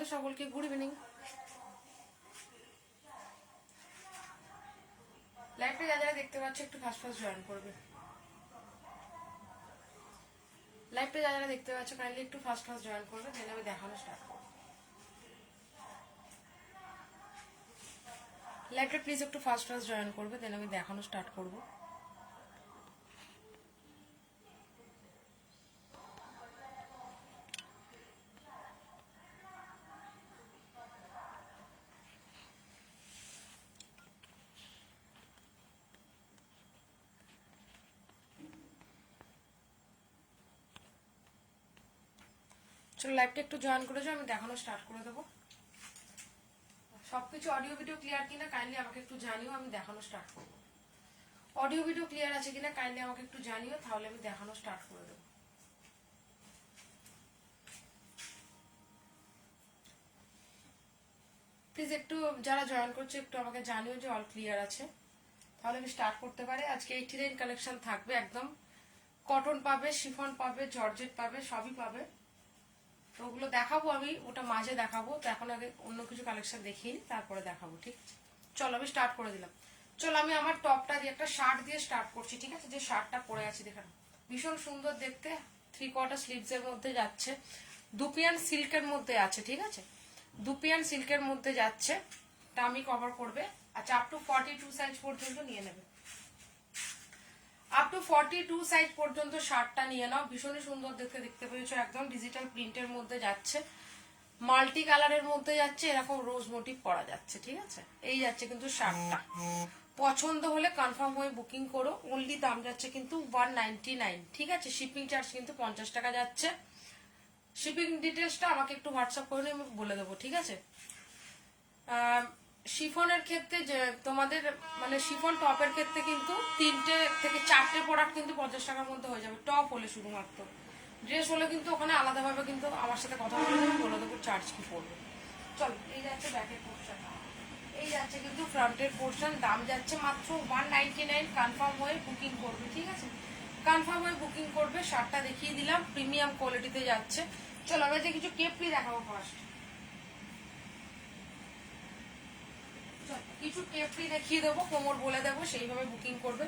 তোমাদের সকলকে good evening. লাইভটা যারা দেখতে পাচ্ছ একটু ফার্স্ট ফার্স্ট জয়েন করবে। লাইভটা যারা দেখতে পাচ্ছ কাইন্ডলি একটু ফার্স্ট ফার্স্ট জয়েন করবে, দেন আমি দেখানো স্টার্ট করব। লাইভটা প্লিজ একটু ফার্স্ট ফার্স্ট জয়েন করবে, দেন আমি দেখানো স্টার্ট করব। চলো লাইভটা একটু জয়েন করে যাও, আমি দেখানো স্টার্ট করে দেবো। সবকিছু অডিও ভিডিও ক্লিয়ার কিনা কাইন্ডলি আমাকে একটু জানিও, আমি দেখানো স্টার্ট করব। অডিও ভিডিও ক্লিয়ার আছে কিনা কাইন্ডলি আমাকে একটু জানিও, তাহলে আমি দেখানো স্টার্ট করে দেবো। প্লিজ একটু যারা জয়েন করছে একটু আমাকে জানিও যে অল ক্লিয়ার আছে, তাহলে আমি স্টার্ট করতে পারি। আজকে 89 কালেকশন থাকবে, একদম কটন পাবে, শিফন পাবে, জর্জেট পাবে, সবই পাবে। তো ওগুলো দেখাবো আমি, ওটা মাঝে দেখাবো। তো এখন আগে অন্য কিছু কালেকশন দেখিয়ে নি, তারপরে দেখাবো। ঠিক আছে, চলো আমি স্টার্ট করে দিলাম। চলো আমি আমার টপটা দিয়ে একটা শার্ট দিয়ে স্টার্ট করছি। ঠিক আছে, যে শার্টটা পরে আছি দেখেন, ভীষণ সুন্দর দেখতে, 3/4 স্লিভস এর মধ্যে যাচ্ছে, দুপিয়ান সিল্কের মধ্যে আছে। ঠিক আছে, দুপিয়ান সিল্কের মধ্যে যাচ্ছে, টামি কভার করবে। আচ্ছা, আপ টু 42 সাইজ পর্যন্ত নিয়ে নেবে, আপ টু 42 সাইজ পর্যন্ত শার্টটা নিয়ে নাও। ভীষণই সুন্দর দেখতে পেয়েছো, একদম ডিজিটাল প্রিন্টের মধ্যে যাচ্ছে, মাল্টি কালারের মধ্যে যাচ্ছে, এরকম রোজ মোটিভ করা যাচ্ছে। ঠিক আছে, এই যাচ্ছে কিন্তু শার্টটা। পছন্দ হলে কনফার্ম হয়ে বুকিং করো। অনলি দাম যাচ্ছে কিন্তু 199। ঠিক আছে, শিপিং চার্জ কিন্তু 50 টাকা যাচ্ছে। শিপিং ডিটেলসটা আমাকে একটু হোয়াটসঅ্যাপ করে আমি বলে দেবো। ঠিক আছে, শিফনের ক্ষেত্রে যে তোমাদের মানে শিফন টপের ক্ষেত্রে কিন্তু 3টে থেকে 4টে প্রোডাক্ট কিন্তু 50 টাকার মধ্যে হয়ে যাবে, টপ হলে শুধুমাত্র। ড্রেস হলে কিন্তু ওখানে আলাদাভাবে কিন্তু আমার সাথে কথা বলে দেবো চার্জ কি পড়বে। চলো, এই যাচ্ছে ব্যাকের পোর্শন, এই যাচ্ছে কিন্তু ফ্রন্টের পোর্শন। দাম যাচ্ছে মাত্র 199। কনফার্ম হয়ে বুকিং করবে। ঠিক আছে, কনফার্ম হয়ে বুকিং করবে। শার্টটা দেখিয়ে দিলাম, প্রিমিয়াম কোয়ালিটিতে যাচ্ছে। চলো আমি যে কিছু কেপরি দেখাবো ফার্স্ট, কিছু কেপরি দেখিয়ে দেবো, কোমর বলে দেবো, সেইভাবে বুকিং করবে।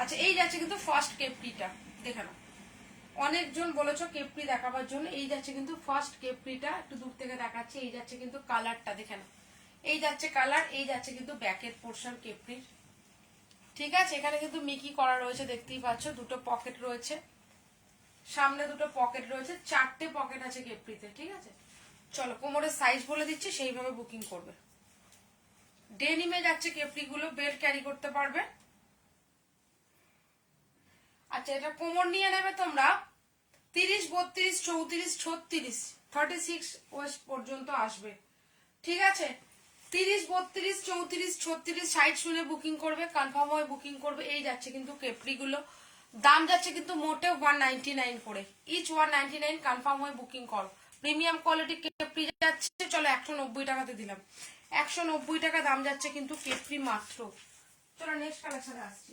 আচ্ছা, এই যাচ্ছে কিন্তু ফার্স্ট কেপরিটা, দেখে নাও। অনেকজন বলেছো কেপরি দেখাবার জন্য, এই যাচ্ছে কিন্তু ফার্স্ট কেপরিটা, একটু দূর থেকে দেখাচ্ছি। এই যাচ্ছে কিন্তু কালারটা, দেখে নাও, এই যাচ্ছে কালার, এই যাচ্ছে কিন্তু ব্যাকের পোর্শন কেপরির। ঠিক আছে, এখানে কিন্তু মিকি করা রয়েছে, দেখতেই পাচ্ছ, দুটো পকেট রয়েছে, সামনে দুটো পকেট রয়েছে, 4টে পকেট আছে কেপরিতে। ঠিক আছে, চলো কোমরের সাইজ বলে দিচ্ছি, সেইভাবে বুকিং করবে। ডেনিমে যাচ্ছে কেপরি গুলো, বেল্ট ক্যারি করতে পারবে। আচ্ছা, এটা কোমর নিয়ে নেবে তোমরা 30, 32, 34, 36, 36 ওয়েস্ট পর্যন্ত আসবে। ঠিক আছে, 30, 32, 34, 36 সাইজ শুনে বুকিং করবে, কনফার্ম হয়ে বুকিং করবে। এই যাচ্ছে কিন্তু কেপরি গুলো, দাম যাচ্ছে কিন্তু মোটেও 199 করে, ইচ 199। কনফার্ম হয়ে বুকিং করো। প্রিমিয়াম কোয়ালিটি কেপরি যাচ্ছে, চলো 190 টাকাতে দিলাম, 190 টাকা দাম যাচ্ছে কিন্তু কেপরি মাত্র। চলো নেক্সট কালেকশনে আসছি।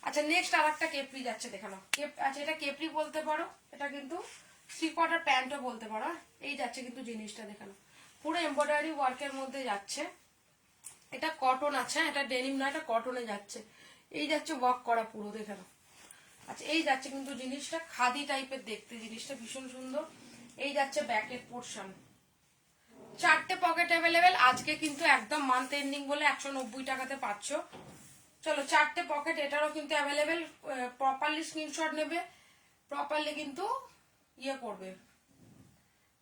আচ্ছা, নেক্সট আর একটা কেপরি যাচ্ছে, দেখানো। আচ্ছা, এটা কেপরি বলতে পারো, এটা কিন্তু 3/4 প্যান্টও বলতে পারো। এই যাচ্ছে কিন্তু জিনিসটা, দেখানো পুরো এমব্রয়ডারি ওয়ার্কের মধ্যে যাচ্ছে। এটা কটন আছে, এটা ডেনিম না, এটা কটনে যাচ্ছে। এই যাচ্ছে ওয়ার্ক করা পুরো, দেখানো। আচ্ছা, এই যাচ্ছে কিন্তু জিনিসটা খাদি টাইপের দেখতে, জিনিসটা ভীষণ সুন্দর। এই যাচ্ছে ব্যাকের পোর্শন, 4টে পকেট অ্যাভেলেবেল। আজকে কিন্তু একদম মান্থ এন্ডিং বলে 190 টাকাতে পাচ্ছ। চলো, 4টে পকেট এটারও কিন্তু অ্যাভেলেবেল। প্রপারলি স্ক্রিনশট নেবে, প্রপারলি কিন্তু ইয়ে করবে,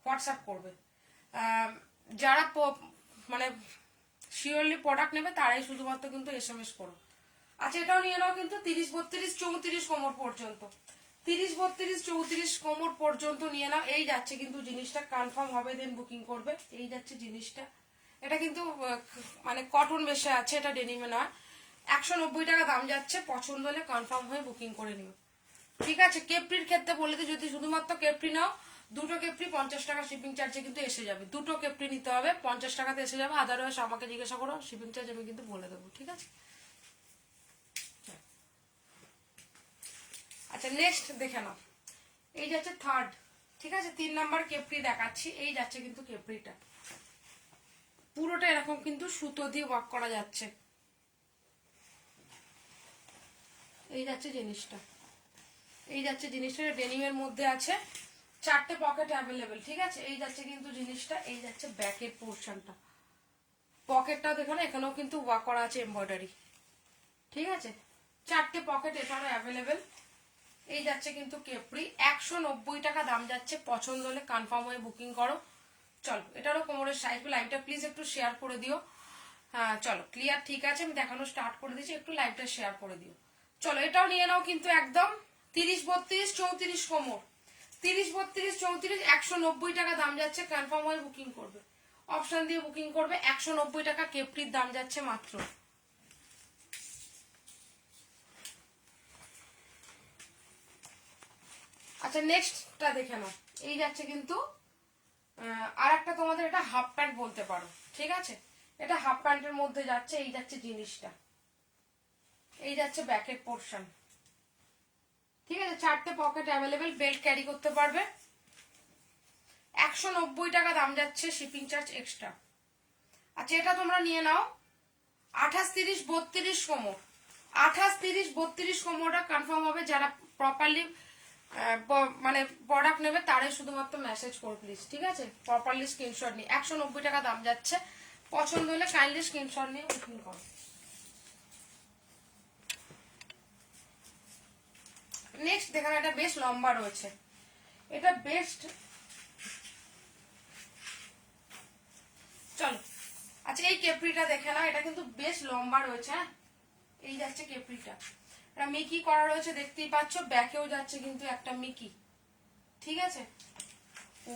হোয়াটসঅ্যাপ করবে। যারা মানে শিওরলি প্রোডাক্ট নেবে তারাই শুধুমাত্র কিন্তু SMS করো। আচ্ছা, এটাও নিয়ে নাও কিন্তু 30, 32, 34 কোমর পর্যন্ত, 30, 32, 34 কোমর পর্যন্ত নিয়ে নাও। এই যাচ্ছে কিন্তু জিনিসটা, কনফার্ম হবে দেন বুকিং করবে। এই যাচ্ছে জিনিসটা, এটা কিন্তু মানে কটন বেশে আছে, এটা ডেনিমে নয়। 190 টাকা দাম যাচ্ছে, পছন্দ হলে কনফার্ম হয়ে বুকিং করে নিও। ঠিক আছে, কেপরির ক্ষেত্রে বলে দিই, যদি শুধুমাত্র কেপরি নাও, দুটো কেপরি 50 টাকা শিপিং চার্জে কিন্তু এসে যাবে। দুটো কেপরি নিতে হবে, 50 টাকাতে এসে যাবে। আদারওয়াইজ আমাকে জিজ্ঞাসা করো, শিপিং চার্জ আমি কিন্তু বলে দেবো। ঠিক আছে, আচ্ছা নেক্সট দেখে নাও। এই যাচ্ছে থার্ড। ঠিক আছে, 3 নাম্বার কেপরি দেখাচ্ছি। এই যাচ্ছে কিন্তু কেপরিটা, পুরোটা এরকম কিন্তু সুতো দিয়ে ওয়ার্ক করা যাচ্ছে। এই যাচ্ছে জিনিসটা, এই যাচ্ছে জিনিসটা ডেনিমের মধ্যে আছে, 4টে পকেট অ্যাভেলেবেল। ঠিক আছে, এই যাচ্ছে কিন্তু জিনিসটা। এই যাচ্ছে ব্যাকের পোর্শনটা, পকেটটা দেখো না, এখানেও কিন্তু ওয়ার্ক করা আছে এমব্রয়ডারি। ঠিক আছে, 4টে পকেট এটারও অ্যাভেলেবেল। এই যাচ্ছে কিন্তু কেপরি, 190 টাকা দাম যাচ্ছে। পছন্দ হলে কনফার্ম হয়ে বুকিং করো। চলো, এটারও কোমরের সাইজ, লাইভটা প্লিজ একটু শেয়ার করে দিও। হ্যাঁ চলো, ক্লিয়ার, ঠিক আছে, আমি দেখানো স্টার্ট করে দিচ্ছি, একটু লাইভটা শেয়ার করে দিও। চলো, এটাও নিয়ে নাও কিন্তু একদম 30, 32, 34 কোমর, 30, 32, 34, 190 টাকা দাম যাচ্ছে। কনফার্ম হয়ে বুকিং করবে, অপশন দিয়ে বুকিং করবে। 190 টাকা কেপরির দাম যাচ্ছে মাত্র। আচ্ছা, নেক্সটটা দেখে নাও। এই যাচ্ছে কিন্তু আর একটা, তোমাদের এটা হাফ প্যান্ট বলতে পারো। ঠিক আছে, এটা হাফ প্যান্টের মধ্যে যাচ্ছে। এই যাচ্ছে জিনিসটা, এই যাচ্ছে ব্যাকের পোর্শন। ঠিক আছে, 4টে পকেট অ্যাভেলেবেল, বেল্ট ক্যারি করতে পারবে। 190 টাকা দাম যাচ্ছে, শিপিং চার্জ এক্সট্রা। আচ্ছা, এটা তোমরা নিয়ে নাও 28, 30, 32 কোমর, 28, 30, 32 কোমরটা কনফার্ম হবে। যারা প্রপারলি মানে প্রোডাক্ট নেবে তারাই শুধুমাত্র মেসেজ করো প্লিজ। ঠিক আছে, প্রপারলি স্ক্রিনশট নিয়ে। 190 টাকা দাম যাচ্ছে। পছন্দ হলে কাইন্ডলি স্ক্রিনশট নিয়ে বুকিং করো। নেক্সট দেখানো, এটা বেশ লম্বা রয়েছে, এটা বেস্ট। চলো, আচ্ছা এই কেপরিটা দেখে নাও, এটা কিন্তু বেশ লম্বা রয়েছে। হ্যাঁ, এই যাচ্ছে কেপরিটা, এটা মিকি করা রয়েছে, দেখতেই পাচ্ছ। ব্যাকেও যাচ্ছে কিন্তু একটা মিকি। ঠিক আছে,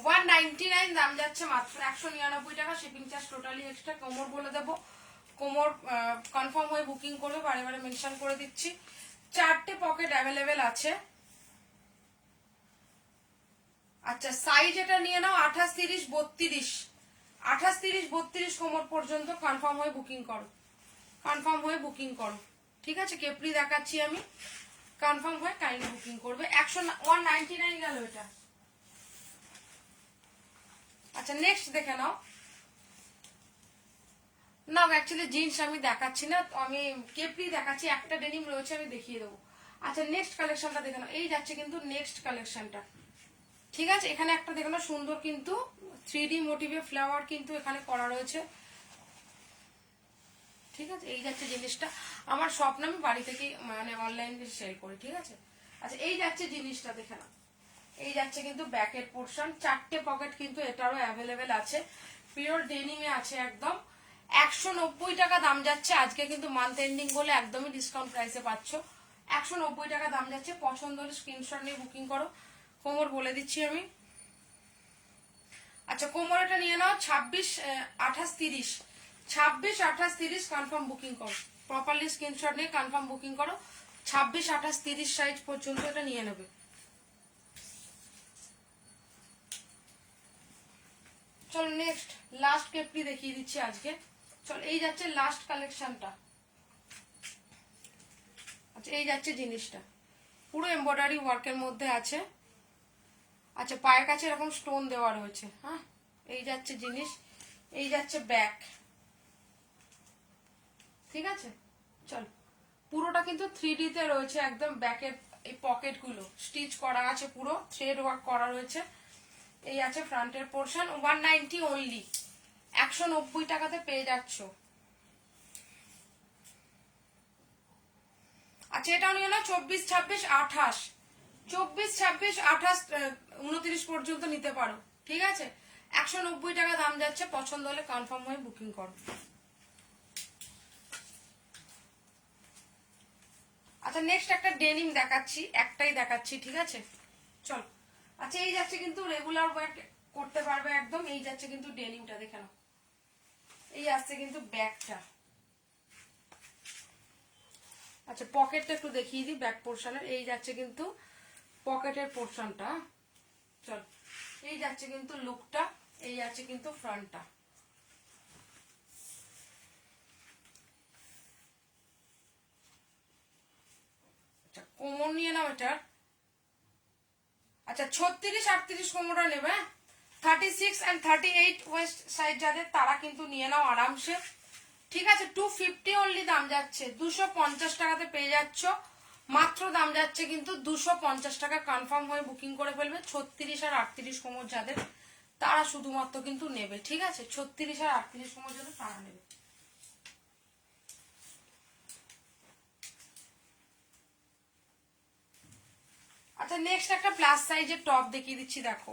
199 দাম যাচ্ছে মাত্র। 199 টাকা, শিপিং চার্জ টোটালি এক্সট্রা। কোমর বলে দেবো, কোমর কনফার্ম হয়ে বুকিং করবে, বারে বারে মেনশন করে দিচ্ছি। 4টে পকেট অ্যাভেলেবেল আছে। আচ্ছা, সাইজ এটা নিয়ে নাও 28, 30, 32, 28, 30, 32 কোমর পর্যন্ত কনফার্ম হয়ে বুকিং করো, কনফার্ম হয়ে বুকিং করো। ঠিক আছে, কেপরি দেখাচ্ছি আমি, কনফার্ম হয়ে কাইন্ডলি বুকিং করবে। 199 গেল এটা। আচ্ছা, নেক্সট দেখে নাও। না, অ্যাকচুয়ালি জিন্স আমি দেখাচ্ছি না, আমি কেপরি দেখাচ্ছি। একটা ডেনিম রয়েছে, আমি দেখিয়ে দেবো। আচ্ছা, নেক্সট কালেকশনটা দেখে নাও। এই যাচ্ছে কিন্তু নেক্সট কালেকশনটা। ঠিক আছে, এখানে একটা দেখে নাও, সুন্দর কিন্তু 3D মোটিভে ফ্লাওয়ার কিন্তু এখানে করা রয়েছে। ঠিক আছে, এই যাচ্ছে জিনিসটা। আমার স্বপ্ন, আমি বাড়ি থেকে মানে অনলাইনে সেল করি। ঠিক আছে, আচ্ছা এই যাচ্ছে জিনিসটা দেখে নাও। এই যাচ্ছে কিন্তু ব্যাকের পোর্শন, 4টে পকেট কিন্তু এটারও অ্যাভেলেবেল আছে। পিওর ডেনিমে আছে একদম। 190 টাকা দাম যাচ্ছে। আজকে কিন্তু মান্থ এন্ডিং বলে একদমই ডিসকাউন্ট প্রাইসে পাচ্ছ। 190 টাকা দাম যাচ্ছে। পছন্দ হলে স্ক্রিনশট নিয়ে বুকিং করো। কোমর বলে দিচ্ছি আমি। আচ্ছা, কোমর এটা নিয়ে নাও 26, 28, 30, 26, 28, 30 কনফার্ম বুকিং করো। প্রপারলি স্ক্রিনশট নিয়ে কনফার্ম বুকিং করো। 26, 28, 30 সাইজ পর্যন্ত এটা নিয়ে নেবে। চলো, নেক্সট লাস্ট কেপটি দেখিয়ে দিচ্ছি আজকে। চল, এই যাচ্ছে লাস্ট কালেকশনটা। আচ্ছা, এই যাচ্ছে জিনিসটা, পুরো এমব্রয়ডারি ওয়ার্কের মধ্যে আছে। আচ্ছা, পায়ের কাছে এরকম স্টোন দেওয়া রয়েছে। হ্যাঁ, এই যাচ্ছে জিনিস, এই যাচ্ছে ব্যাক। ঠিক আছে, চল, পুরোটা কিন্তু 3D তে রয়েছে একদম। ব্যাকের এই পকেট গুলো স্টিচ করা আছে, পুরো থ্রেড ওয়ার্ক করা রয়েছে। এই আছে ফ্রন্টের পোর্শন। 190 অনলি, 190 টাকাতে পেয়ে যাচ্ছ। আচ্ছা, এটাও নিয়ে না 24, 26, 28, 24, 26, 28, 29 পর্যন্ত নিতে পারো। ঠিক আছে, 190 টাকা দাম যাচ্ছে। পছন্দ হলে কনফার্ম হয়ে বুকিং করো। আচ্ছা, নেক্সট একটা ডেনিম দেখাচ্ছি, একটাই দেখাচ্ছি। ঠিক আছে, চল। আচ্ছা, এই যাচ্ছে কিন্তু রেগুলার ওয়ার করতে পারবে একদম। এই যাচ্ছে কিন্তু ডেনিমটা দেখে নাও। এই আসছে কিন্তু ব্যাকটা। আচ্ছা, পকেটটা একটু দেখিয়ে দিই ব্যাক পোর্শনের। এই যাচ্ছে কিন্তু পকেটের পোর্শনটা। চল, এই যাচ্ছে কিন্তু লুকটা, এই যাচ্ছে কিন্তু ফ্রন্টটা। আচ্ছা, কোমর নিয়ে নাও এটার। আচ্ছা, আচ্ছা 36-38 কোমরটা নেবে, 36 and 38 ওয়েস্ট সাইজ যাদের তারা কিন্তু নিয়ে নাও আরামসে। ঠিক আছে, 250 অনলি দাম যাচ্ছে, 250 টাকাতে পেয়ে যাচ্ছ মাত্র। দাম যাচ্ছে কিন্তু 250 টাকা। কনফার্ম হয়ে বুকিং করে ফেলবে। 36 আর 38 কোমর যাদের তারা শুধুমাত্র কিন্তু নেবে। ঠিক আছে, 36 আর 38 কোমর যাদের তারা নেবে। আচ্ছা নেক্সট একটা প্লাস সাইজের টপ দেখিয়ে দিচ্ছি, দেখো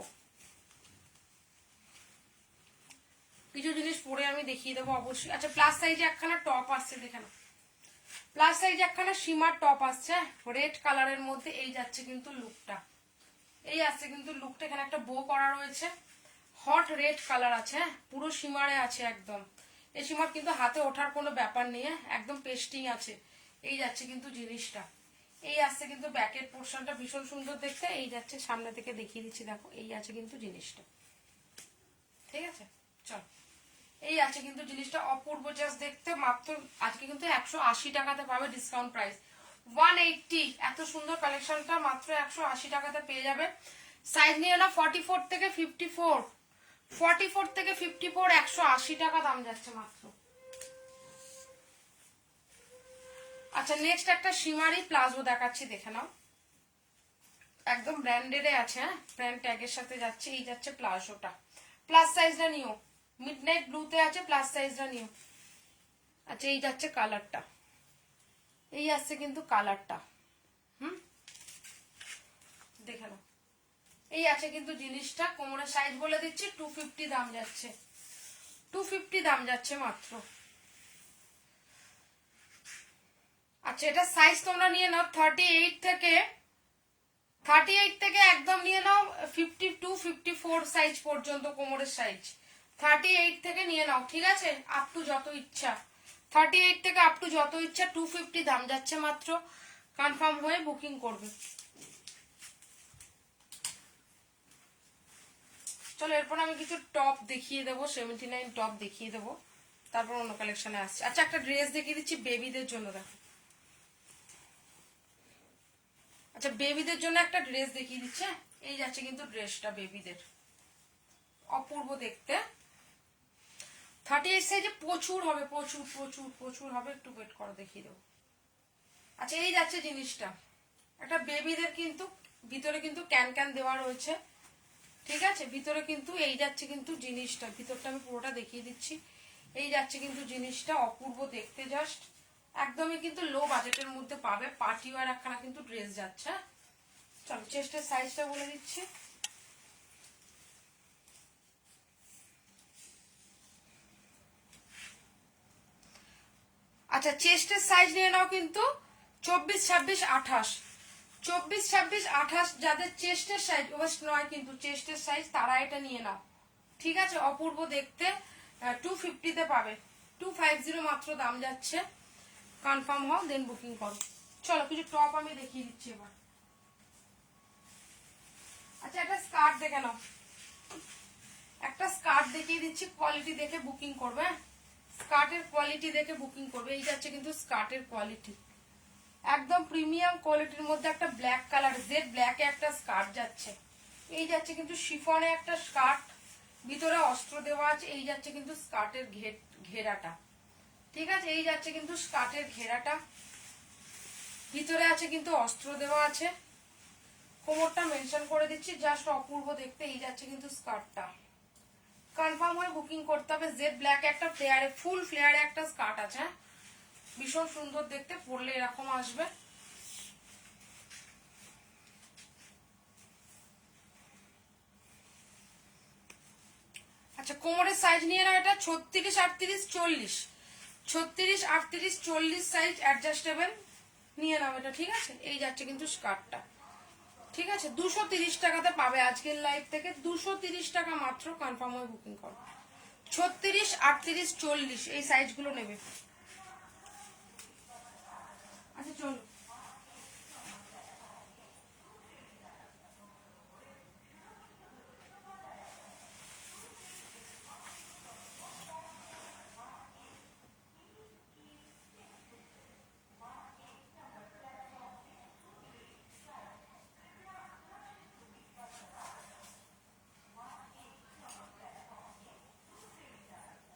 কিছু জিনিস পরে আমি দেখিয়ে দেবো অবশ্যই। আচ্ছা প্লাস সাইজে একখানা টপ আসছে, দেখে নাও। প্লাস সাইজে একখানা সীমার টপ আসছে রেড কালারের মধ্যে। এই যাচ্ছে কিন্তু লুকটা, এই আসছে কিন্তু লুকটা। এখানে একটা বো করা রয়েছে, হট রেড কালার আছে, পুরো সীমারে আছে একদম। এই সীমার কিন্তু হাতে ওঠার কোনো ব্যাপার নেই, একদম পেস্টিং আছে। এই যাচ্ছে কিন্তু জিনিসটা। এই আসছে কিন্তু ব্যাকের পোর্শনটা ভীষণ সুন্দর দেখতে। এই যাচ্ছে, সামনে থেকে দেখিয়ে দিচ্ছি, দেখো এই আছে কিন্তু জিনিসটা। ঠিক আছে, চল এই আছে কিন্তু জিনিসটা, অপূর্ব জাস্ট দেখতে। মাত্র আজকে কিন্তু 180 টাকাতে পাবে, ডিসকাউন্ট প্রাইস 180। এত সুন্দর কালেকশনটা মাত্র 180 টাকাতে পেয়ে যাবে। সাইজ নিয়ে না 44 থেকে 54, 44 থেকে 54, 180 টাকা দাম যাচ্ছে মাত্র। আচ্ছা নেক্সট একটা সীমারি প্লাজো দেখাচ্ছি, দেখে নাও। একদম ব্র্যান্ডেডে আছে, ব্র্যান্ড ট্যাগের সাথে যাচ্ছে। এই যাচ্ছে প্লাজোটা, প্লাস সাইজটা নিও, মিডনাইট ব্লুতে আছে, প্লাস সাইজটা নিও। আচ্ছা এই যাচ্ছে কালারটা, এই আসছে কিন্তু কালারটা। দেখে নাও, এই আছে কিন্তু জিনিসটা। কোমরের সাইজ বলে দিচ্ছি, 250 দাম যাচ্ছে, 250 দাম যাচ্ছে মাত্র। আচ্ছা এটা সাইজ তোমরা নিয়ে নাও 38 থেকে একদম নিয়ে নাও 52-54 সাইজ পর্যন্ত কোমরের সাইজ। 38 থেকে নিয়ে নাও, ঠিক আছে, আপ টু যত ইচ্ছা। 38 থেকে আপ টু যত ইচ্ছা, 250 দাম যাচ্ছে মাত্র। কনফার্ম হয়ে বুকিং করবে। চলো এরপর আমি কিছু টপ দেখিয়ে দেবো, 79 টপ দেখিয়ে দেবো, তারপর অন্য কালেকশনে আসছে। আচ্ছা একটা ড্রেস দেখিয়ে দিচ্ছি বেবিদের জন্য, দেখো। আচ্ছা বেবিদের জন্য একটা ড্রেস দেখিয়ে দিচ্ছে। এই যাচ্ছে কিন্তু ড্রেসটা বেবিদের, অপূর্ব দেখতে। 38 সাইজে প্রচুর হবে, প্রচুর প্রচুর প্রচুর হবে। একটু ওয়েট করো, দেখিয়ে দেবো। আচ্ছা এই যাচ্ছে জিনিসটা, একটা বেবিদের কিন্তু ভিতরে কিন্তু ক্যান ক্যান দেওয়া রয়েছে। ঠিক আছে, ভিতরে কিন্তু এই যাচ্ছে কিন্তু জিনিসটা, ভিতরটা আমি পুরোটা দেখিয়ে দিচ্ছি। এই যাচ্ছে কিন্তু জিনিসটা, অপূর্ব দেখতে জাস্ট। একদমই কিন্তু লো বাজেটের মধ্যে পাবে। পার্টি ওয়্যার একখানা কিন্তু ড্রেস যাচ্ছে। চলো চেস্টের সাইজটা বলে দিচ্ছি। আচ্ছা চেস্টের সাইজ নিয়ে নাও কিন্তু 24, 26, 28, 24, 26, 28 যাদের চেস্টের সাইজ ওয়েস্ট নয় কিন্তু চেস্টের সাইজ, তারা এটা নিয়ে নাও। ঠিক আছে, অপূর্ব দেখতে। 250 তে পাবে, 250 মাত্র দাম যাচ্ছে। কনফার্ম হও দেন বুকিং করো। চলো কিছু টপ আমি দেখিয়ে দিচ্ছি এবার। আচ্ছা একটা স্কার্ট দেখে নাও, একটা স্কার্ট দেখিয়ে দিচ্ছি, কোয়ালিটি দেখে বুকিং করবে। স্কার্টের কোয়ালিটি দেখে বুকিং করবে। এই যাচ্ছে কিন্তু স্কার্টের কোয়ালিটি, একদম প্রিমিয়াম কোয়ালিটির মধ্যে একটা ব্ল্যাক কালার, জেড ব্ল্যাকে একটা স্কার্ট যাচ্ছে। এই যাচ্ছে কিন্তু শিফনে একটা স্কার্ট, ভিতরে অস্ত্র দেওয়া আছে। এই যাচ্ছে কিন্তু স্কার্টের ঘেরাটা। ঠিক আছে, এই যাচ্ছে কিন্তু স্কার্টের ঘেরাটা, ভিতরে আছে কিন্তু অস্ত্র দেওয়া আছে। কোমরটা মেনশন করে দিচ্ছি, জাস্ট অপূর্ব দেখতে। এই যাচ্ছে কিন্তু স্কার্টটা। কনফার্ম হয়ে বুকিং করতে হবে। জেড ব্ল্যাক একটা ফ্লেয়ারে, ফুল ফ্লেয়ারে একটা স্কার্ট আছে, ভীষণ সুন্দর দেখতে, পরলে এরকম আসবে। আচ্ছা কোমরের সাইজ নিয়ে নাও, এটা 36, 38, 40, 36, 38, 40 সাইজ অ্যাডজাস্টেবল নিয়ে নাও এটা। ঠিক আছে, এই যাচ্ছে কিন্তু স্কার্টটা। ঠিক আছে, 230 টাকাতে পাবে আজকের লাইভ থেকে, 230 টাকা মাত্র। কনফার্ম হয়ে বুকিং করো। 36, 38, 40 এই সাইজগুলো নেবে। আচ্ছা চলো